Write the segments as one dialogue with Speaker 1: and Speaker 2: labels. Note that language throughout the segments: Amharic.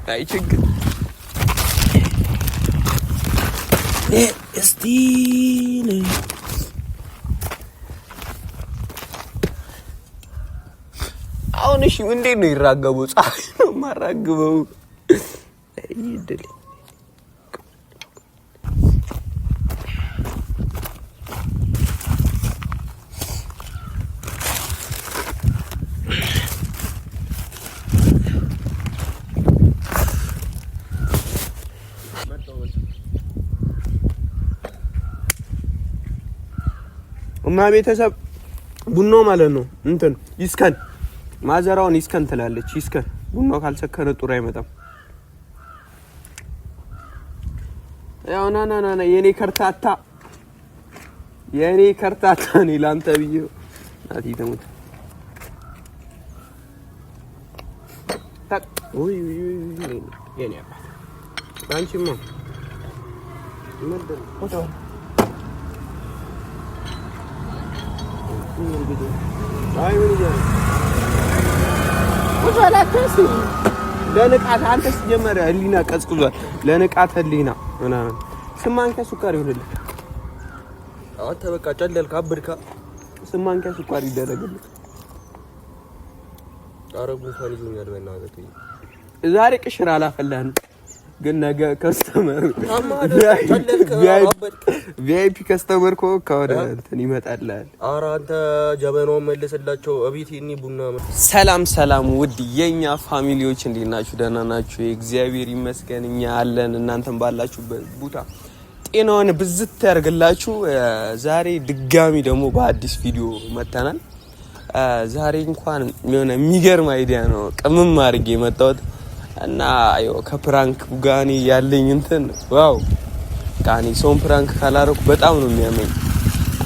Speaker 1: አይ ችግር እስቲ አሁን እሺ እንዴት ነው ይራገበው? ፀሐይ ነው ማራገበው። አይደል እና ቤተሰብ ቡናው ማለት ነው እንትን ይስከን ማዘራውን ይስከን ትላለች። ይስከን ቡናው ካልሰከረ ጥሩ አይመጣም። ያው ና የኔ ከርታታ ነው ላንተ ብዬ ናቲ ተሞት ታክ ወይ የኔ አባት አንቺማ ምንድን ፎቶ አይ ምን ይላል ወላተስ ለንቃት አንተስ ጀመረ ህሊና ቀዝቅዟል። ለንቃት ህሊና ምናምን ስማንከ ሱካር ይሁንልህ። አንተ በቃ ጨለልካ አብድካ ስማንከ ሱካር ይደረግልህ። አረጉ ፈልጉኛል በእናትህ ዛሬ ቅሽራ አላፈላን ግን ነገ ከስተመር ቪአይፒ ከስተመር ከወደ እንትን ይመጣልሃል። ኧረ አንተ ጀበናው መልስላቸው አቤት የኔ ቡና። ሰላም ውድ የኛ ፋሚሊዎች እንዴት ናችሁ? ደህና ናችሁ? እግዚአብሔር ይመስገን እኛ አለን። እናንተም ባላችሁበት ቦታ ጤናውን ብዝት ያርግላችሁ። ዛሬ ድጋሚ ደግሞ በአዲስ ቪዲዮ መተናል። ዛሬ እንኳን የሆነ የሚገርም አይዲያ ነው ቅምም አድርጌ መጣሁት እና አዮ ከፕራንክ ጋኒ ያለኝ እንትን ዋው ጋኒ ሶን ፕራንክ ካላረኩ በጣም ነው የሚያመኝ።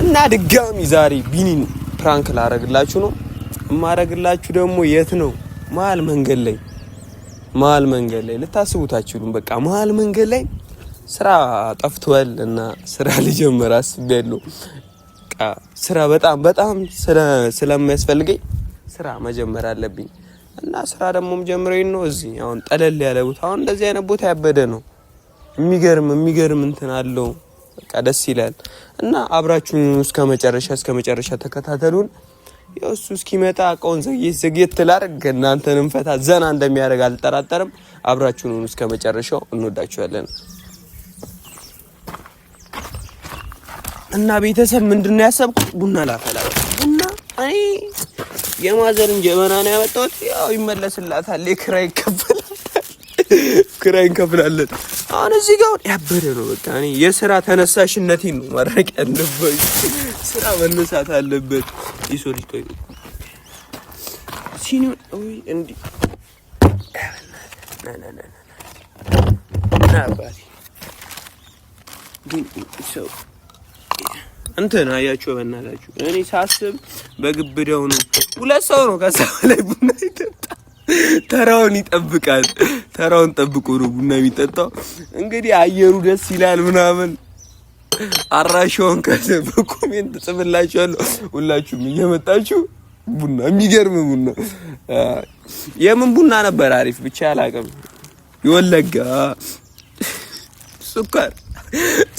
Speaker 1: እና ድጋሚ ዛሬ ቢኒን ፕራንክ ላረግላችሁ ነው። ማረግላችሁ ደግሞ የት ነው? መሀል መንገድ ላይ ልታስቡታችሁም በቃ መሀል መንገድ ላይ ስራ ጠፍቷል እና ስራ ልጀምር አስቤያለሁ። በቃ ስራ በጣም ስለሚያስፈልገኝ ስራ መጀመር አለብኝ። እና ስራ ደሞም ጀምረኝ ነው እዚህ አሁን ጠለል ያለ ቦታ አሁን እንደዚህ አይነት ቦታ ያበደ ነው። የሚገርም እንትን አለው በቃ ደስ ይላል። እና አብራችሁን እስከ መጨረሻ ተከታተሉን። እሱ እስኪመጣ ቆን ዘግየት ላርግ እናንተንም ፈታ ዘና እንደሚያደርግ አልጠራጠርም። አብራችሁን እስከ መጨረሻው እንወዳችኋለን። እና ቤተሰብ ምንድነው ያሰብኩት ቡና ላፈላ ቡና አይ የማዘርን ጀበና ነው ያመጣሁት። ያው ይመለስላታል ክራይ እንከፍላለን። አሁን እዚህ ጋር ያበደ ነው በቃ እኔ የሥራ ተነሳሽነቴን ነው ማድረግ ያለብኝ። ስራ መነሳት አለበት። ይሶልኝ ቆይ ሲኒው ወይ እንዲ ና ባሪ ግን ሰው እንትን አያችሁ በእናታችሁ እኔ ሳስብ በግብደው ነው። ሁለት ሰው ነው ከዛ ላይ ቡና ይጠጣ ተራውን ይጠብቃል። ተራውን ጠብቆ ነው ቡና የሚጠጣው። እንግዲህ አየሩ ደስ ይላል ምናምን አራሻውን በኮሜንት ጽፍላችኋለሁ። ሁላችሁም እየመጣችሁ ቡና የሚገርም ቡና የምን ቡና ነበር አሪፍ ብቻ አላውቅም። ይወለጋ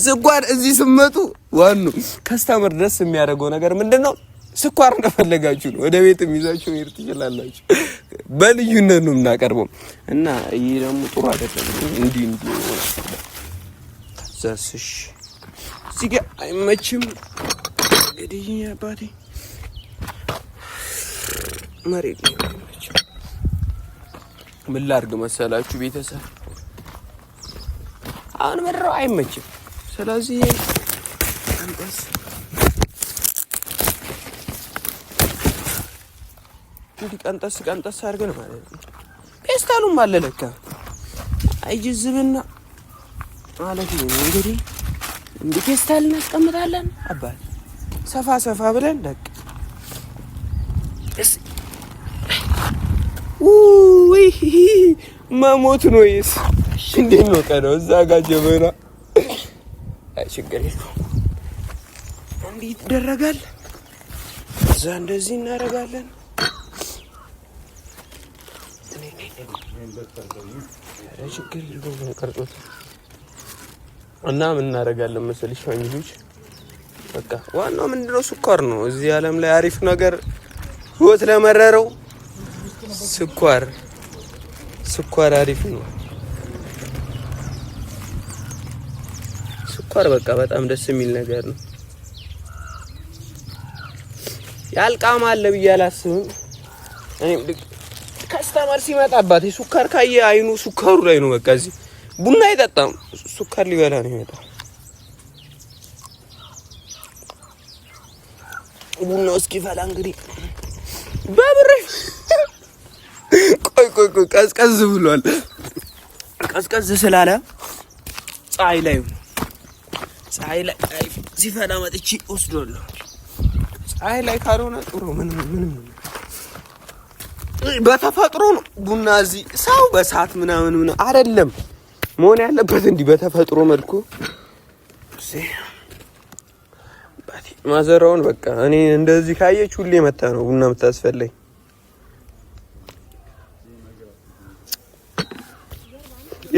Speaker 1: ስኳር እዚህ ስመጡ ዋናው ከስተመር ደስ የሚያደርገው ነገር ምንድነው? ስኳር እንደፈለጋችሁ ነው ወደ ቤትም ይዛችሁ መሄድ ትችላላችሁ። በልዩነት ነው የምናቀርበው እና ይሄ ደግሞ ጥሩ አይደለም። እንዲህ ዘስሽ እዚህ ጋር አይመችም። እንግዲህ አባቴ መሬት ነው አይመችም። ምን ላድርግ መሰላችሁ ቤተሰብ አሁን ምድረው አይመችም። ስለዚህ ቀንጠስ አድርገን ማለት ነው። ፔስታሉም አለ ለካ አይጅዝብና ማለት ነው። እንግዲህ እንዲህ ፔስታል እናስቀምጣለን አባል ሰፋ ብለን ደቅ እስ ውይ መሞት ነው ይስ እንዴት ነው ቀረው እዛ ጋር ጀበና አይ ችግር የለውም። እንዴት ይደረጋል? እዛ እንደዚህ እናደርጋለን። ችግር የለውም ቀርጾት እና ምን እናደርጋለን መሰለሽ ፋሚሊዎች በቃ ዋናው ምንድነው ስኳር ነው እዚህ ዓለም ላይ አሪፍ ነገር ህይወት ለመረረው ስኳር አሪፍ ነው ስኳር በቃ በጣም ደስ የሚል ነገር ነው ያልቃም አለ ብዬ አላስብም እኔ ከስተመር ሲመጣባት ስኳር ካየ አይኑ ስኳሩ ላይ ነው በቃ እዚህ ቡና አይጠጣም ስኳር ሊበላ ነው የሚመጣው ቡናው እስኪፈላ እንግዲህ በብር ቆይ ቀዝቀዝ ብሏል ቀዝቀዝ ስላለ ፀሐይ ላይ ሲፈላ መጥቼ ወስዶልኝ ፀሐይ ላይ ካልሆነ ጥሩ ምንም በተፈጥሮ ነው ቡና እዚህ ሰው በሰዓት ምናምን አይደለም መሆን ያለበት እንዲህ በተፈጥሮ መልኩ ማዘራውን በቃ እኔ እንደዚህ ካየች ሁሌ መጣ ነው ቡና የምታስፈልኝ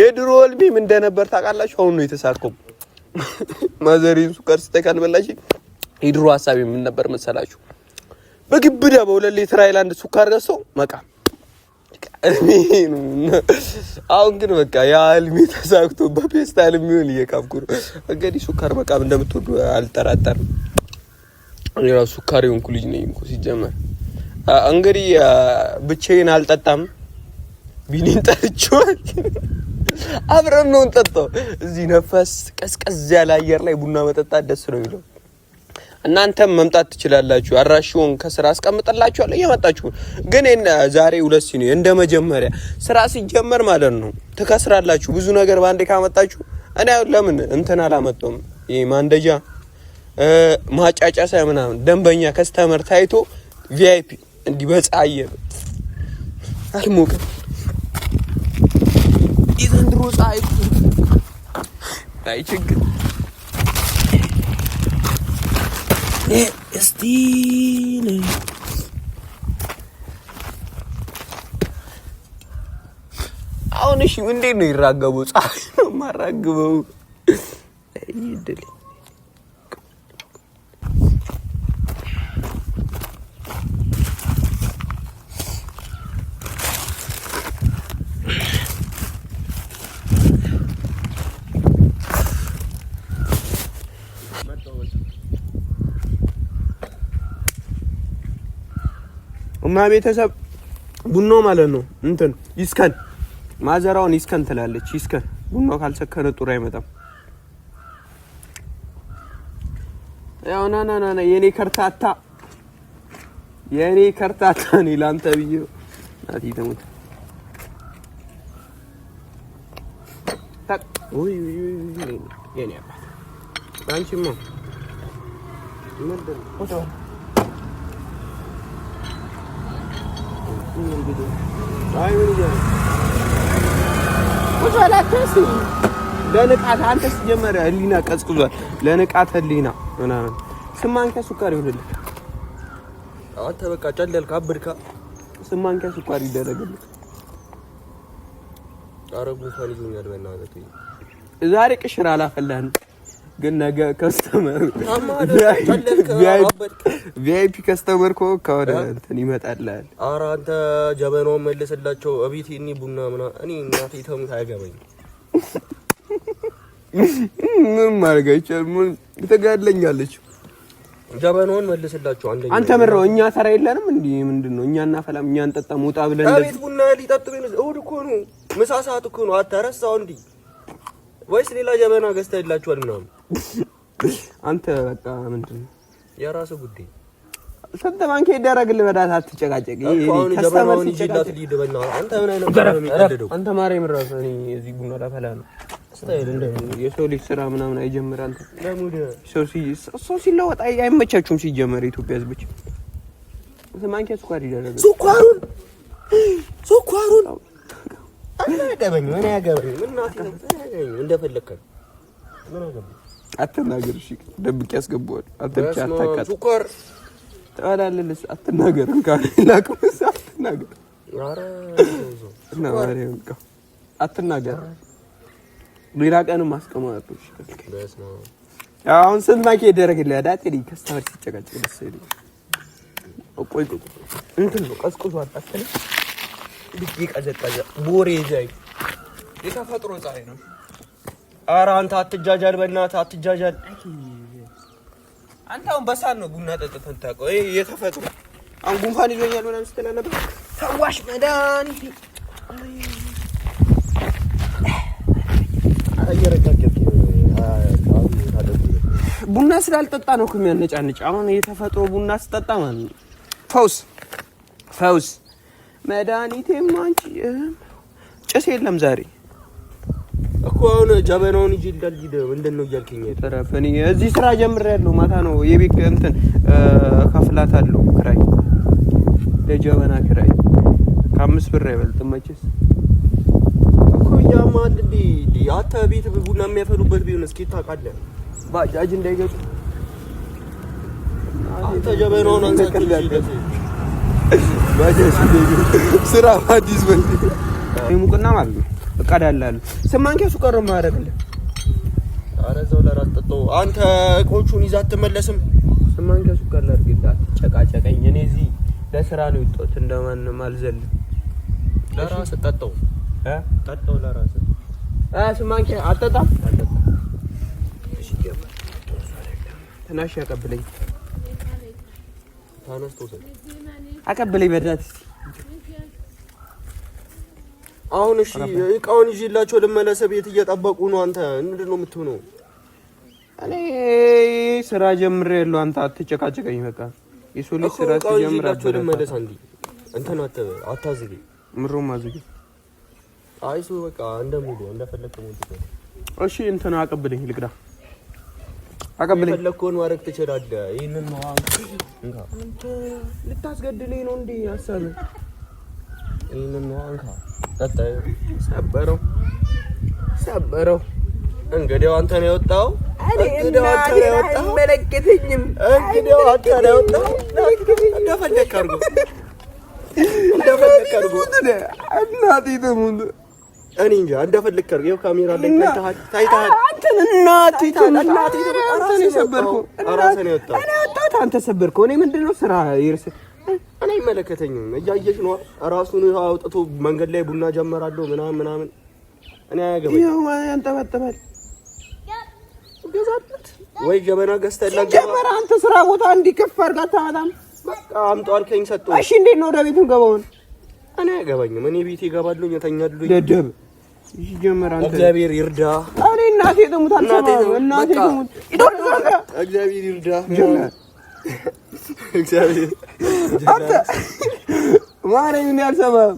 Speaker 1: የድሮ ህልሜም እንደነበር ታውቃላችሁ አሁን ነው የተሳካው ማዘሪን ሱካር ስጠቃል በላሽ የድሮ ሐሳቤ ምን ነበር መሰላችሁ በግብዳ በ2 ሊትር ሃይላንድ ሱካር ገዝቶ መቃ አሁን ግን በቃ ያ ህልሜ ተሳክቶ በፔስታል የሚሆን እየቃምኩ ነው እንግዲህ ሱካር መቃም እንደምትወዱ አልጠራጠርም የራሱ ሱካር የሆንኩ ልጅ ነኝ እንኳን ሲጀመር እንግዲህ ብቻዬን አልጠጣም ቢኒን ጠጥቼዋል አብረን ነው እንጠጣው እዚህ ነፋስ ቀዝቀዝ ያለ አየር ላይ ቡና መጠጣት ደስ ነው ይለው እናንተም መምጣት ትችላላችሁ አራሽውን ከስራ አስቀምጥላችኋለሁ እየመጣችሁ ግን ዛሬ 2 ሲኒ እንደመጀመሪያ ስራ ሲጀመር ማለት ነው ተከስራላችሁ ብዙ ነገር ባንዴ ካመጣችሁ እኔ ለምን እንትን አላመጣም ይሄ ማንደጃ ማጫጫሳ ምናምን ደንበኛ ከስተመር ታይቶ ቪአይፒ እንዲበጻየ አልሞቀ ኢዘንድሮ ጻይ ችግር እስቲ አሁን እሺ እንዴት ነው ይራገበው ፀሐይ ነው ማራገበው አይደል እና ቤተሰብ ቡናው ማለት ነው እንትን ይስከን ማዘራውን ይስከን ትላለች ይስከን ቡናው ካልሰከነ ጥሩ አይመጣም ያው ና የኔ ከርታታ ነው ላንተ ብዬ ናቲ ተሞት ታክ ወይ የኔ አባት አንቺማ ምንድን ፎቶ አይ ምን ይላል ወላተስ ለንቃት አንተስ ጀመረ ህሊና ቀዝቅዟል ለንቃት ህሊና ምናምን ስማንከ ሱካር ይወልልህ አንተ በቃ ጨለልካ አብድካ ስማንከ ሱካር ይደረግልህ አረቡ ፈልጉኛል በእናትህ ዛሬ ቅሽራ አላፈላህም ግን ነገ ከስተመር ቪአይፒ ከስተመር ከወደ እንትን ይመጣልሃል ኧረ አንተ ጀበናው መልስላቸው አቤት እኒ ቡና ምና እኔ እናቴ ተሙት አይገባኝ ምን ማርጋች ምን ተጋድለኛለች ጀበናውን መልስላቸው አንተ ምረው እኛ ሰራ የለንም እንዴ ምንድነው እኛ እናፈላም እኛ እንጠጣም ወጣ ብለን አቤት ቡና ሊጠጡ እሁድ እኮ ነው ምሳ ሰዓት እኮ ነው አታረሳው እንዴ ወይስ ሌላ ጀበና ገዝተህላችኋል ምናምን አንተ በቃ ምንድነው የራሱ ጉዳይ ሰንተ ማንከ ይደረግልህ በዳታ አትጨቃጨቅ ይሄ ከስተመር ሲጨቃጨቅ ሊደበና አንተ ምን አይነት ነው የሚቀደደው አንተ ማርያም ራስ እኔ እዚህ ቡና ላፈላ ነው ስታይል እንደ የሰው ልጅ ስራ ምናምን አይጀምር አንተ ለሙድ ሰው ሲለወጥ አይመቻችሁም ሲጀመር ኢትዮጵያ ህዝቦች ማንከ ስኳር ይደረግ ስኳሩን አንተ ያገበኝ ምን ያገበኝ ምን ናቲ እንደፈለከ ምን አገበኝ አትናገር እሺ ደብቅ ያስገባው አንተ ብቻ አታቃጥ ስኳር ታላለልስ አትናገር እንካን ላቁስ አትናገር ኧረ
Speaker 2: ነው አትናገር። ሌላ ቀንም አስቀማጥሽ አሁን ስንት ማኪ ይደረግልህ ዳቴ ከስተመር ሲጨቃጨቅ ደስ ይላል። ቆይ እንትን ነው ቀዝቅዟል። አስተለ ይቀዘቀዘ ቦሬ ጃይ የተፈጥሮ ፀሐይ ነው። ኧረ አንተ አትጃጃል፣ በእናትህ አትጃጃል። አንተ አሁን በሳል ነው ቡና ጠጥተን ታውቀው። ይሄ የተፈጥሮ አሁን ጉንፋን ይዞኛል ምናምን ስትል ነበር። ተዋሽ መድኃኒት ቡና ስላልጠጣ ነው ከሚያነጫንጭ። አሁን የተፈጥሮ ቡና ስጠጣ ማለት ነው ፈውስ መድኃኒቴም አንቺ ጭስ የለም ዛሬ
Speaker 1: እኮ አሁን ጀበናውን ይዤ እንዳልሄድ ምንድን ነው እያልከኝ?
Speaker 2: ተረፈኒ እዚህ ስራ ጀምሬያለሁ። ማታ ነው የቤት እንትን ከፍላታለሁ ክራይ፣ ለጀበና ክራይ ከ5 ብር አይበልጥም መቼስ
Speaker 1: እኮ ያማል እንዴ። አታ ቤት ቡና የሚያፈሉበት ቢሆን እስኪ ታውቃለህ፣
Speaker 2: ባጃጅ እንዳይገጭ
Speaker 1: አንተ ጀበናውን አንሳክል
Speaker 2: ባጃጅ ስራ አዲስ በል ሙቅና ማለት ነው እቀዳላለሁ። ስማንኪያ ሱቀር ማረግልህ።
Speaker 1: ኧረ እዛው ለራት ጠጣው። አንተ እቆቹን ይዘህ አትመለስም።
Speaker 2: ስማንኪያ ሱቀር ላድርግልህ። አትጨቃጨቀኝ። እኔ እዚህ ለስራ ነው የወጣሁት። እንደማንም አልዘልም።
Speaker 1: ለራስህ ጠጣው ጠጣው ለራስህ።
Speaker 2: ስማንኪያ አትጠጣም? እሺ ገባ ትናሽ ያቀብለኝ።
Speaker 1: ታነስቶ
Speaker 2: አቀብለኝ በዳት።
Speaker 1: አሁን እሺ እቃውን ይዤላቸው ልመለስ። ቤት እየጠበቁ ነው። አንተ ምንድን ነው የምትሆነው?
Speaker 2: እኔ ስራ ጀምሬያለሁ። አንተ አትጨቃጨቀኝ። በቃ የሶሊ ስራ
Speaker 1: ጀምሬያለሁ ልመለስ። አንዴ እንትን አታዝጊ።
Speaker 2: ምሮም አዝጊ።
Speaker 1: አይሱ በቃ እንደሙሉ እንደፈለከው ሞት።
Speaker 2: እሺ እንትን አቀብለኝ ልቅዳ። አቀብለኝ።
Speaker 1: ፈለከውን ማድረግ ትችላለህ። ይሄንን ነው
Speaker 2: አንተ ልታስገድለኝ ነው እንዴ ሐሳብህ?
Speaker 1: ይሄንን ነው አንካ ጠጣይ
Speaker 2: ሰበረው።
Speaker 1: እንግዲህ አንተ ነው የወጣው።
Speaker 2: እንግዲህ አንተ ነው የወጣው። አይመለከተኝም።
Speaker 1: እንግዲህ አንተ ነው የወጣው። እንደፈለክ አድርጎ እናቴ ተሙን እኔ እንጃ እንደፈለክ አድርጎ። ይኸው ካሜራ ላይ ታይታል።
Speaker 2: አንተ እናቴ ተሙን ሰበርከው።
Speaker 1: ራስህ ነው የወጣው።
Speaker 2: እኔ ወጣት አንተ ሰበርከው። እኔ ምንድነው ስራ ይርስ
Speaker 1: እኔ አይመለከተኝም። እያየሽ ነው ራሱን አውጥቶ መንገድ ላይ ቡና ጀመራለሁ ምናምን እኔ አያገባኝ።
Speaker 2: ይኸው ያንጠባጠባል። ገዛት
Speaker 1: ወይ ጀበና ገዝተህ
Speaker 2: ጀመረ። አንተ ስራ ቦታ እንዲከፍ አድርጋ ታማታም።
Speaker 1: በቃ አምጣው አልከኝ ሰጠው።
Speaker 2: እሺ እንዴት ነው ወደ ቤቱ ገባውን?
Speaker 1: እኔ አያገባኝም። እኔ ቤቴ እገባለሁ እተኛለሁ።
Speaker 2: ደደብ እሺ ጀመረ። አንተ
Speaker 1: እግዚአብሔር ይርዳ።
Speaker 2: እኔ እናቴ ተሙት አልሰማም። እናቴ ተሙት
Speaker 1: እግዚአብሔር ይርዳ። እግዚአብሔር
Speaker 2: አንተ ማረኝ። ምን ያልሰማም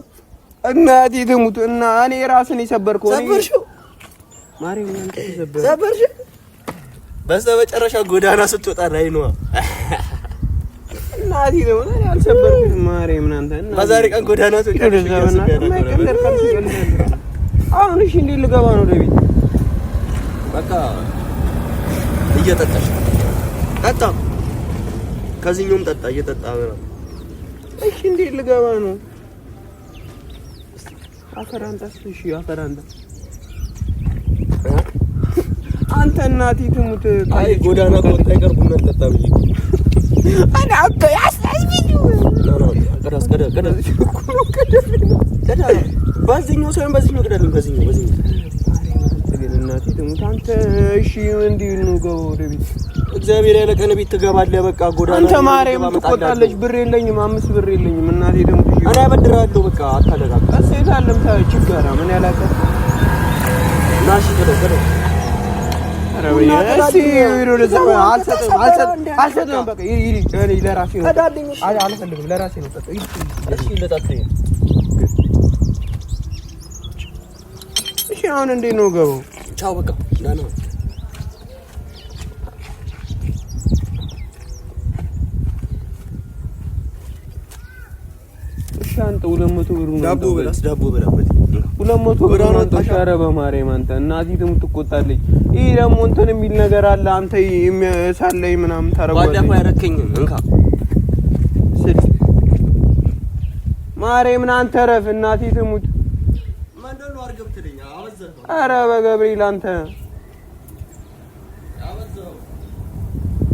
Speaker 2: እናቴ ተሙት እና እኔ ራስን የሰበርከው
Speaker 1: ሰበርሽው።
Speaker 2: ማረኝ አንተ
Speaker 1: ሰበርሽ። በስተመጨረሻ ጎዳና ስትወጣ ላይ ነው
Speaker 2: እናቴ ተሙት። እኔ አልሰበርኩት። ማረኝ ምን አንተ እና
Speaker 1: በዛሬ ቀን ጎዳና ስትወጣ
Speaker 2: አሁን እሺ እንዴት ልገባ ነው ወደ ቤት?
Speaker 1: በቃ እየጠጣሽ ጠጣ። ከዚህኛውም ጠጣ እየጠጣ ነው።
Speaker 2: እሺ እንዴት ልገባ ነው? አፈራንታ እሺ አፈራንታ አንተ እናቴ ትሙት።
Speaker 1: አይ ጎዳና ከወጣ አይቀር ቡና ጠጣ ብዬ
Speaker 2: አና አባ ያሳይ ቪዲዮ
Speaker 1: ቀዳስ በዚህኛው ሳይሆን በዚህኛው ቀዳልን። በዚህኛው
Speaker 2: እናቴ ትሙት። አንተ እሺ እንዴት ነው ገባ ወደ ቤት?
Speaker 1: እግዚአብሔር ያለ ቀን ቤት ትገባለህ። በቃ ጎዳና
Speaker 2: አንተ ማርያም ትቆጣለች። ብር የለኝም፣ 5 ብር የለኝም። እናቴ ደግሞ
Speaker 1: እኔ አበድራለሁ። በቃ አታለቃቅ።
Speaker 2: እሴት አለም ችግር ምን ያላቀ
Speaker 1: ናሽ ከደረ
Speaker 2: አረበኛ እሺ ይሮ ለዛ አልሰጥም። በቃ ይሪ እኔ ለራሴ ነው አልፈልግም። ለራሴ ነው ጠጣ።
Speaker 1: እሺ ለጣጣኝ።
Speaker 2: እሺ አሁን እንዴት ነው ገባው?
Speaker 1: ቻው በቃ ዳና
Speaker 2: ሻንጣ 200 ብር ነው።
Speaker 1: ዳቦ በላበት
Speaker 2: 200 ብር ነው። ተሻረ በማርያም አንተ እናቴ ትቆጣለች። ይሄ ደግሞ እንትን የሚል ነገር አለ። አንተ የሚሳለይ ምናምን ታረጋለህ።
Speaker 1: ባለፈው ያረከኝ እንካ
Speaker 2: ማርያምን አንተ ረፍ እናቴ ትሙት
Speaker 1: ማንደሉ አርገብ ትለኛ አበዘህ
Speaker 2: ኧረ በገብርኤል አንተ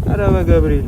Speaker 2: ኧረ በገብርኤል